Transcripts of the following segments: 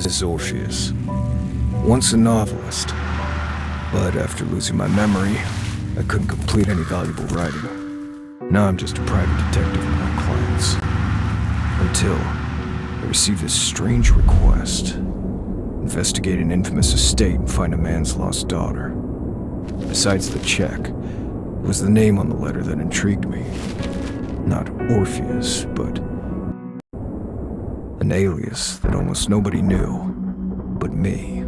is Orpheus. Once a novelist, but after losing my memory, I couldn't complete any valuable writing. Now I'm just a private detective with no clients. Until I received a strange request. Investigate an infamous estate and find a man's lost daughter. Besides the check, it was the name on the letter that intrigued me. Not Orpheus, but an alias that almost nobody knew but me.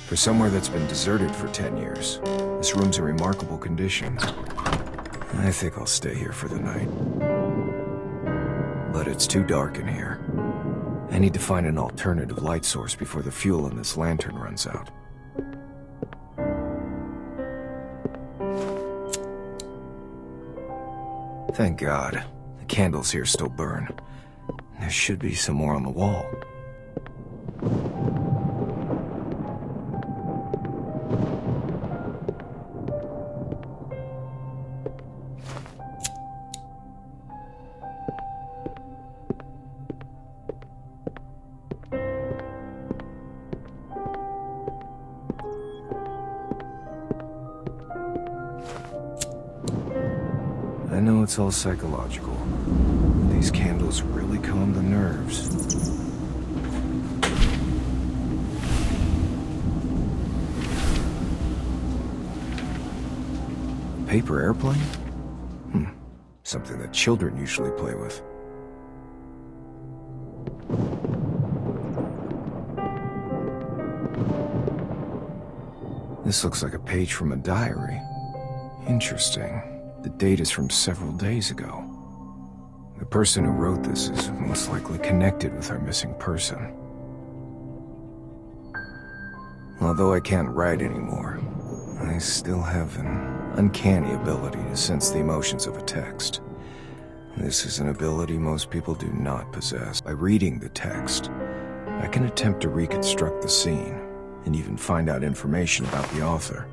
For somewhere that's been deserted for 10 years, this room's in remarkable condition. I think I'll stay here for the night. But it's too dark in here. I need to find an alternative light source before the fuel in this lantern runs out. Thank God, the candles here still burn. There should be some more on the wall. I know it's all psychological. These candles really calm the nerves. Paper airplane? Something that children usually play with. This looks like a page from a diary. Interesting. The date is from several days ago. The person who wrote this is most likely connected with our missing person. Although I can't write anymore, I still have an uncanny ability to sense the emotions of a text. This is an ability most people do not possess. By reading the text, I can attempt to reconstruct the scene and even find out information about the author.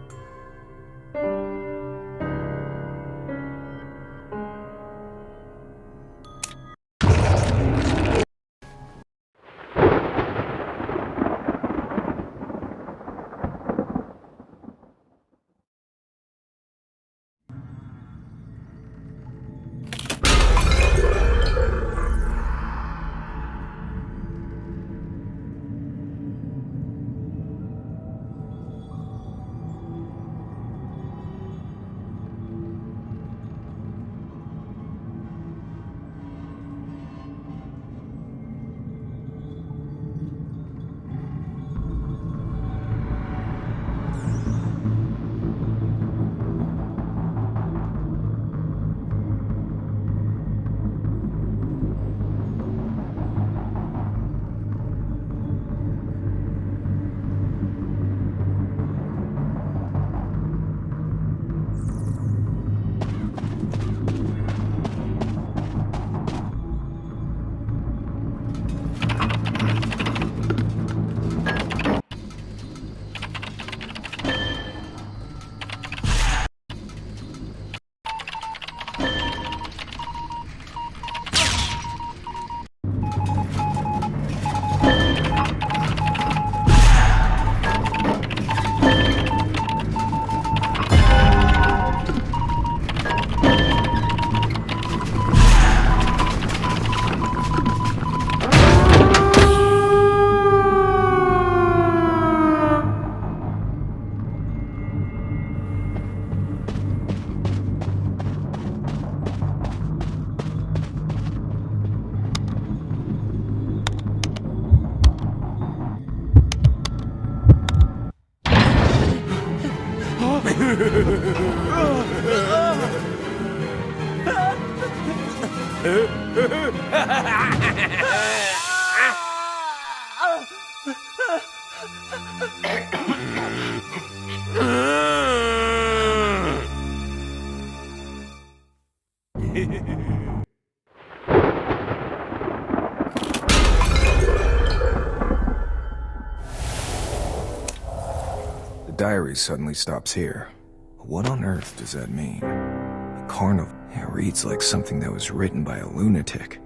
The diary suddenly stops here. What on earth does that mean? A carnival? It reads like something that was written by a lunatic.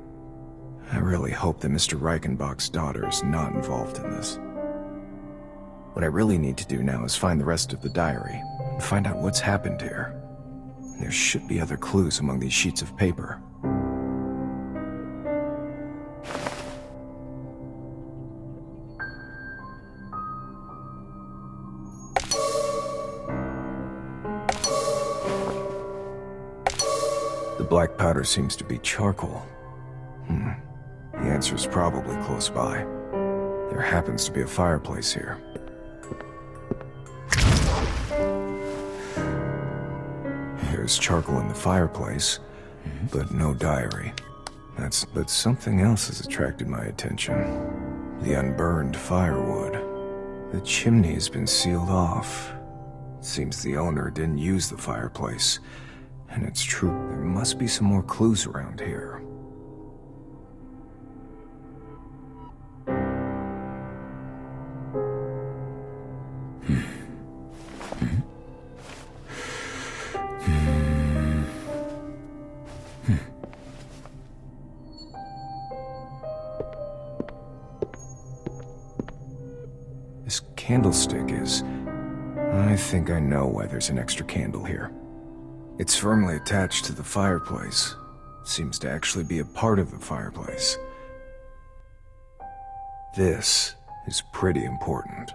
I really hope that Mr. Reichenbach's daughter is not involved in this. What I really need to do now is find the rest of the diary and find out what's happened here. There should be other clues among these sheets of paper. The black powder seems to be charcoal. The answer is probably close by. There happens to be a fireplace here. There's charcoal in the fireplace, but no diary. But something else has attracted my attention. The unburned firewood. The chimney has been sealed off. It seems the owner didn't use the fireplace. And it's true, there must be some more clues around here. This candlestick is... I think I know why there's an extra candle here. It's firmly attached to the fireplace. Seems to actually be a part of the fireplace. This is pretty important.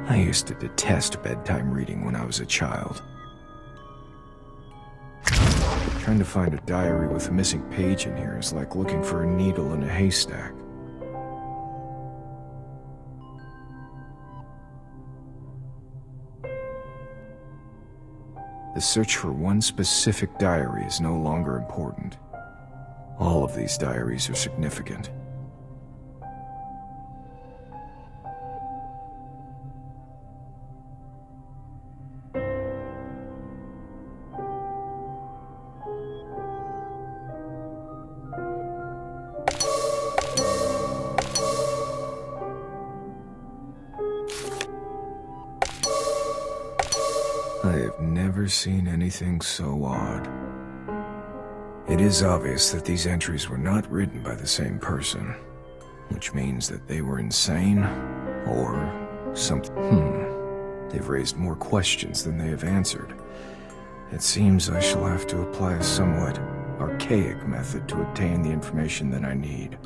I used to detest bedtime reading when I was a child. Trying to find a diary with a missing page in here is like looking for a needle in a haystack. The search for one specific diary is no longer important. All of these diaries are significant. I have never seen anything so odd. It is obvious that these entries were not written by the same person, which means that they were insane, or something. They've raised more questions than they have answered. It seems I shall have to apply a somewhat archaic method to obtain the information that I need.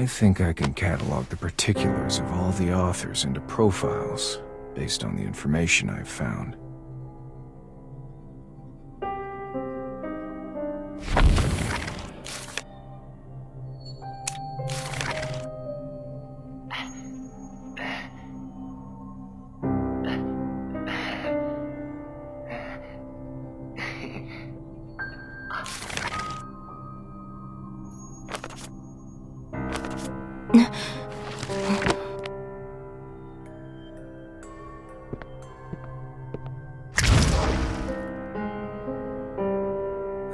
I think I can catalog the particulars of all the authors into profiles based on the information I've found.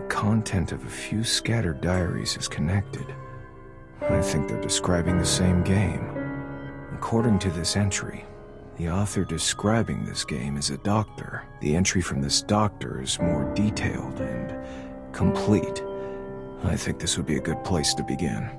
Content of a few scattered diaries is connected. I think they're describing the same game. According to this entry, the author describing this game is a doctor. The entry from this doctor is more detailed and complete. I think this would be a good place to begin.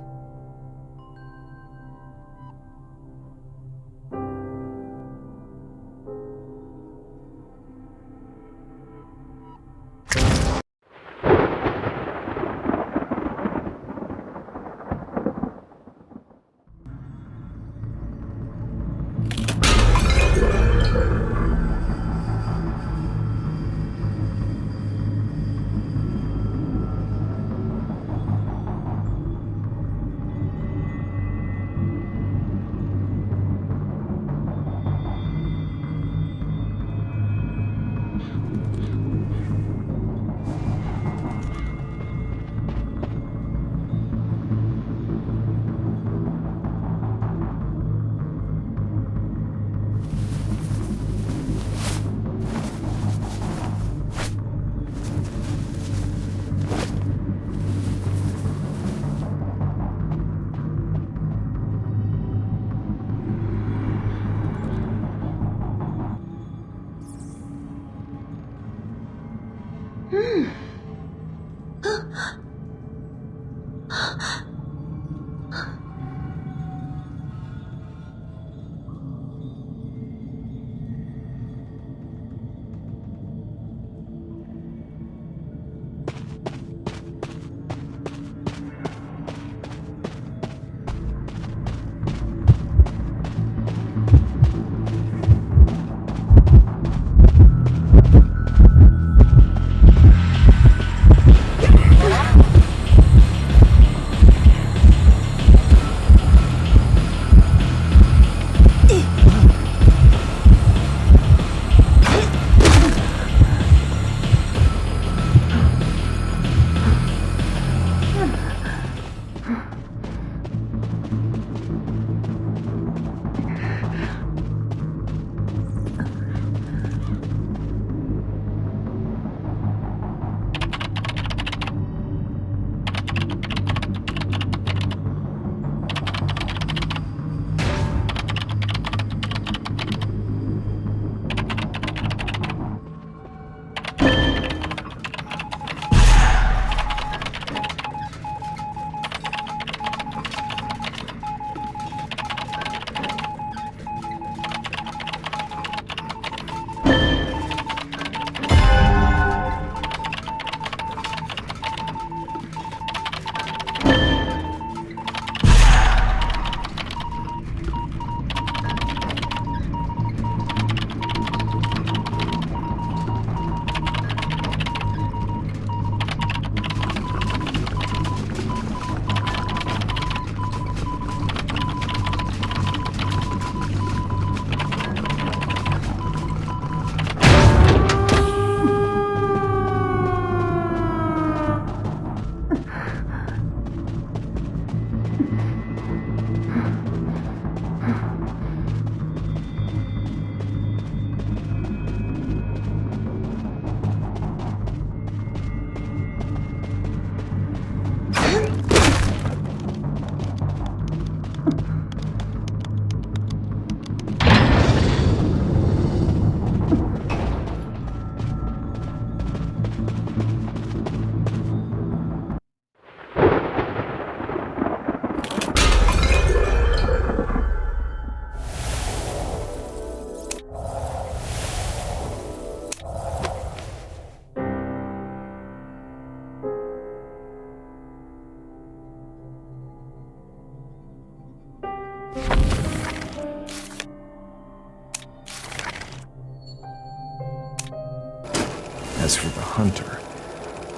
As for the hunter,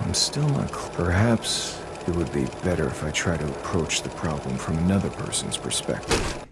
I'm still not Perhaps it would be better if I try to approach the problem from another person's perspective.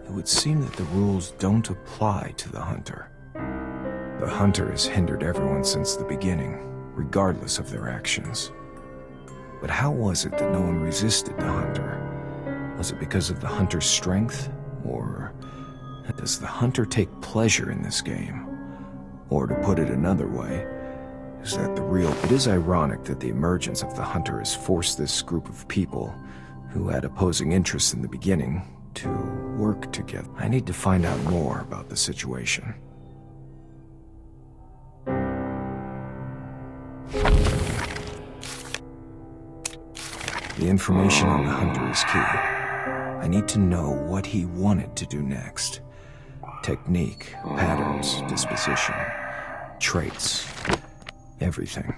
It would seem that the rules don't apply to the hunter. The hunter has hindered everyone since the beginning, regardless of their actions. But how was it that no one resisted the hunter? Was it because of the hunter's strength? Or does the hunter take pleasure in this game? Or to put it another way, is that the real... It is ironic that the emergence of the hunter has forced this group of people, who had opposing interests in the beginning, to work together. I need to find out more about the situation. The information on the hunter is key. I need to know what he wanted to do next. Technique, patterns, disposition, traits, everything.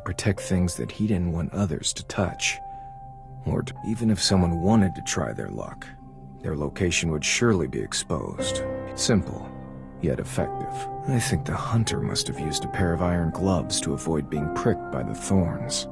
protect things that he didn't want others to touch. Or even if someone wanted to try their luck, their location would surely be exposed. Simple, yet effective. I think the hunter must have used a pair of iron gloves to avoid being pricked by the thorns.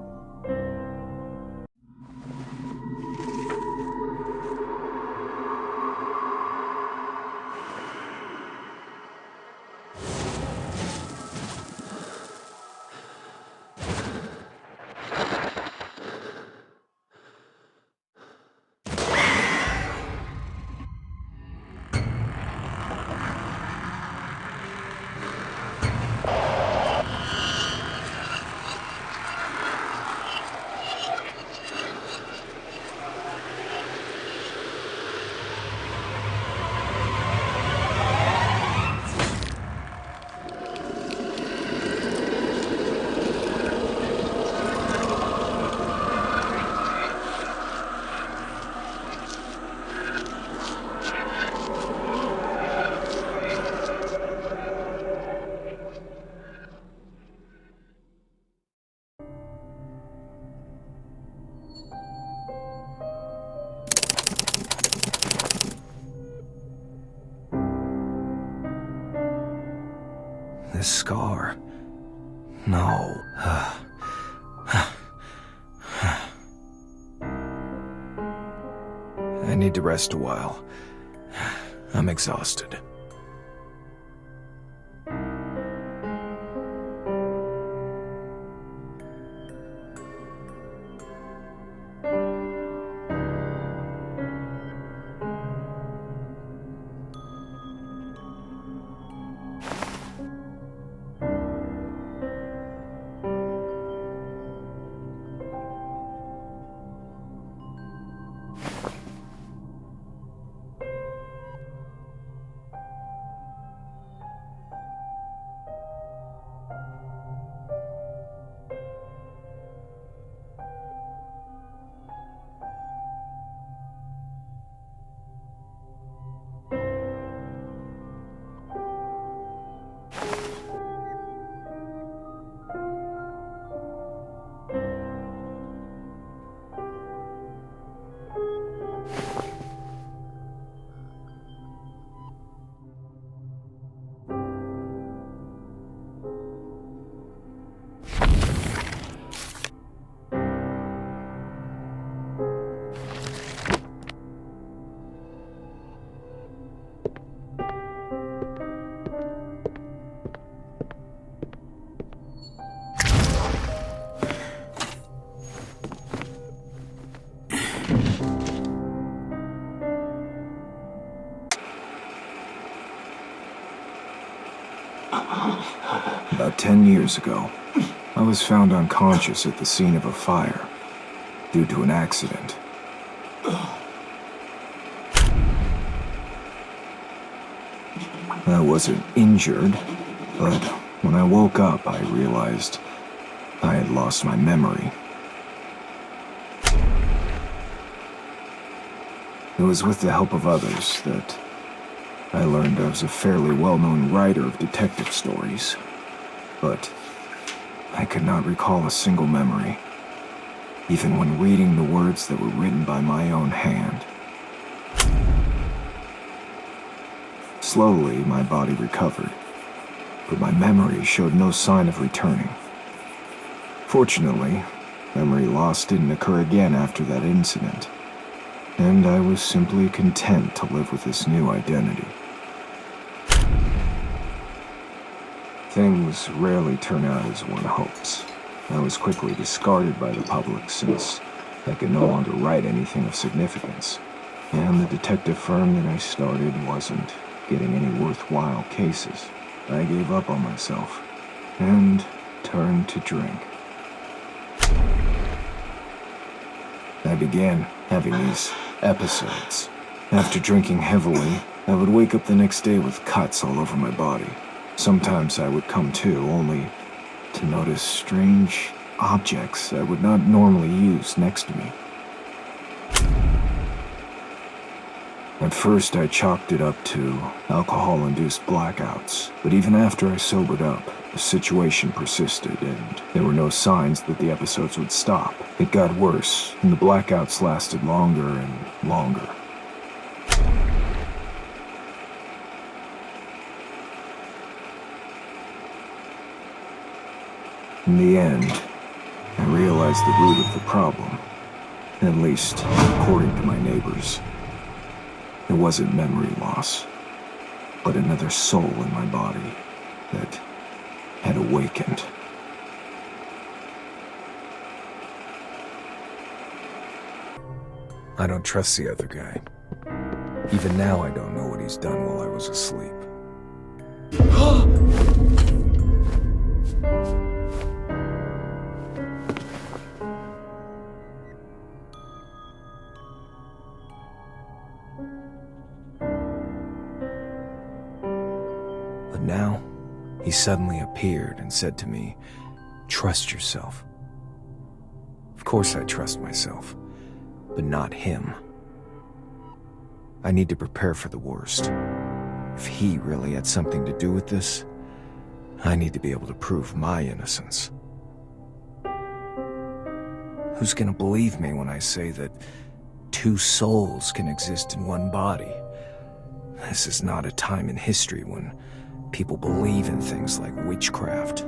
This scar. No. I need to rest a while. I'm exhausted. About 10 years ago, I was found unconscious at the scene of a fire due to an accident. I wasn't injured, but when I woke up, I realized I had lost my memory. It was with the help of others that I learned I was a fairly well-known writer of detective stories, but I could not recall a single memory, even when reading the words that were written by my own hand. Slowly, my body recovered, but my memory showed no sign of returning. Fortunately, memory loss didn't occur again after that incident, and I was simply content to live with this new identity. Things rarely turn out as one hopes. I was quickly discarded by the public since I could no longer write anything of significance, and the detective firm that I started wasn't getting any worthwhile cases. I gave up on myself and turned to drink. I began having these episodes. After drinking heavily, I would wake up the next day with cuts all over my body. Sometimes I would come to only to notice strange objects I would not normally use next to me. At first, I chalked it up to alcohol-induced blackouts, but even after I sobered up, the situation persisted, and there were no signs that the episodes would stop. It got worse, and the blackouts lasted longer and longer. In the end, I realized the root of the problem, at least according to my neighbors. It wasn't memory loss, but another soul in my body that had awakened. I don't trust the other guy. Even now, I don't know what he's done while I was asleep. But now, he suddenly appeared and said to me, "Trust yourself." Of course I trust myself, but not him. I need to prepare for the worst. If he really had something to do with this, I need to be able to prove my innocence. Who's gonna believe me when I say that two souls can exist in one body? This is not a time in history when people believe in things like witchcraft.